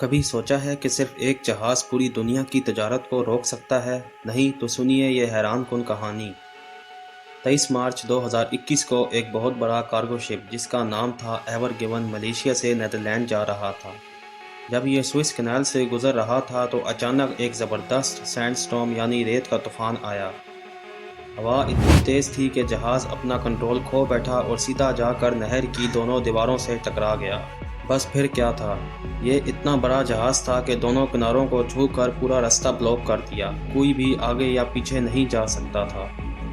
کبھی سوچا ہے کہ صرف ایک جہاز پوری دنیا کی تجارت کو روک سکتا ہے؟ نہیں تو سنیے یہ حیران کن کہانی۔ 23 مارچ 2021 کو ایک بہت بڑا کارگو شپ جس کا نام تھا ایور گیون ملیشیا سے نیدرلینڈ جا رہا تھا۔ جب یہ سوئس کینال سے گزر رہا تھا تو اچانک ایک زبردست سینڈ سٹارم یعنی ریت کا طوفان آیا۔ ہوا اتنی تیز تھی کہ جہاز اپنا کنٹرول کھو بیٹھا اور سیدھا جا کر نہر کی دونوں دیواروں سے ٹکرا گیا۔ بس پھر کیا تھا؟ یہ اتنا بڑا جہاز تھا کہ دونوں کناروں کو چھو کر پورا راستہ بلاک کر دیا، کوئی بھی آگے یا پیچھے نہیں جا سکتا تھا۔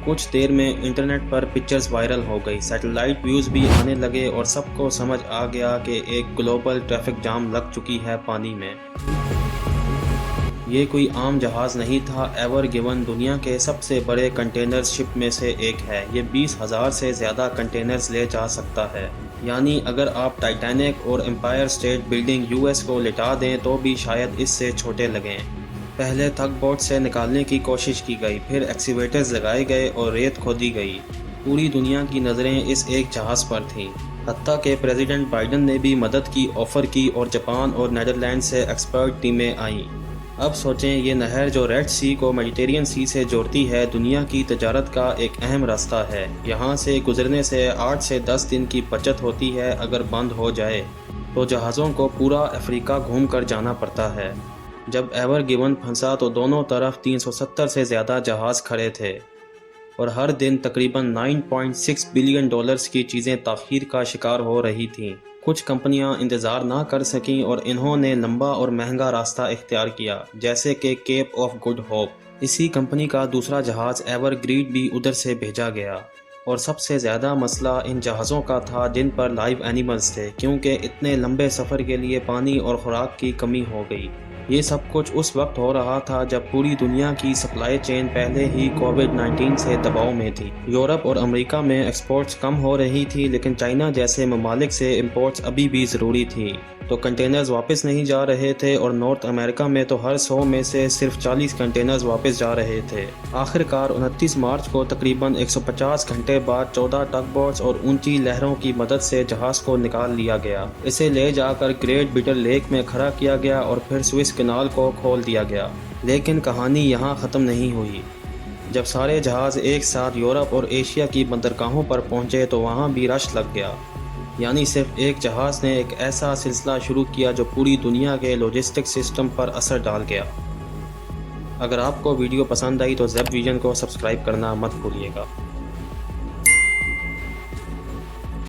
کچھ دیر میں انٹرنیٹ پر پکچرز وائرل ہو گئی، سیٹلائٹ ویوز بھی آنے لگے اور سب کو سمجھ آ گیا کہ ایک گلوبل ٹریفک جام لگ چکی ہے پانی میں۔ یہ کوئی عام جہاز نہیں تھا، ایور گیون دنیا کے سب سے بڑے کنٹینر شپ میں سے ایک ہے۔ یہ 20,000 سے زیادہ کنٹینرز لے جا سکتا ہے، یعنی اگر آپ ٹائٹینک اور امپائر اسٹیٹ بلڈنگ US کو لٹا دیں تو بھی شاید اس سے چھوٹے لگیں۔ پہلے تھگ بوٹ سے نکالنے کی کوشش کی گئی، پھر ایکسیویٹرز لگائے گئے اور ریت کھودی گئی۔ پوری دنیا کی نظریں اس ایک جہاز پر تھیں، حتیٰ کہ پریزیڈنٹ بائیڈن نے بھی مدد کی آفر کی اور جاپان اور نیدرلینڈ سے ایکسپرٹ ٹیمیں آئیں۔ اب سوچیں، یہ نہر جو ریڈ سی کو میڈیٹرینین سی سے جوڑتی ہے دنیا کی تجارت کا ایک اہم راستہ ہے۔ یہاں سے گزرنے سے 8 سے 10 دن کی بچت ہوتی ہے۔ اگر بند ہو جائے تو جہازوں کو پورا افریقہ گھوم کر جانا پڑتا ہے۔ جب ایور گیون پھنسا تو دونوں طرف 370 سے زیادہ جہاز کھڑے تھے اور ہر دن تقریباً $9.6 بلین کی چیزیں تاخیر کا شکار ہو رہی تھیں۔ کچھ کمپنیاں انتظار نہ کر سکیں اور انہوں نے لمبا اور مہنگا راستہ اختیار کیا، جیسے کہ کیپ آف گڈ ہوپ۔ اسی کمپنی کا دوسرا جہاز ایور گریڈ بھی ادھر سے بھیجا گیا، اور سب سے زیادہ مسئلہ ان جہازوں کا تھا جن پر لائیو اینیملز تھے، کیونکہ اتنے لمبے سفر کے لیے پانی اور خوراک کی کمی ہو گئی۔ یہ سب کچھ اس وقت ہو رہا تھا جب پوری دنیا کی سپلائی چین پہلے ہی کووڈ-19 سے دباؤ میں تھی۔ یورپ اور امریکہ میں ایکسپورٹس کم ہو رہی تھی، لیکن چائنا جیسے ممالک سے امپورٹس ابھی بھی ضروری تھی، تو کنٹینرز واپس نہیں جا رہے تھے، اور نارتھ امریکہ میں تو ہر 100 میں سے صرف 40 کنٹینرز واپس جا رہے تھے۔ آخر کار 29 مارچ کو تقریباً 150 گھنٹے بعد 14 ٹگ بوٹس اور اونچی لہروں کی مدد سے جہاز کو نکال لیا گیا۔ اسے لے جا کر گریٹ بٹر لیک میں کھڑا کیا گیا اور پھر سوئس کینال کو کھول دیا گیا۔ لیکن کہانی یہاں ختم نہیں ہوئی۔ جب سارے جہاز ایک ساتھ یورپ اور ایشیا کی بندرگاہوں پر پہنچے تو وہاں بھی رش لگ گیا، یعنی صرف ایک جہاز نے ایک ایسا سلسلہ شروع کیا جو پوری دنیا کے لاجسٹک سسٹم پر اثر ڈال گیا۔ اگر آپ کو ویڈیو پسند آئی تو زیب ویژن کو سبسکرائب کرنا مت بھولیے گا۔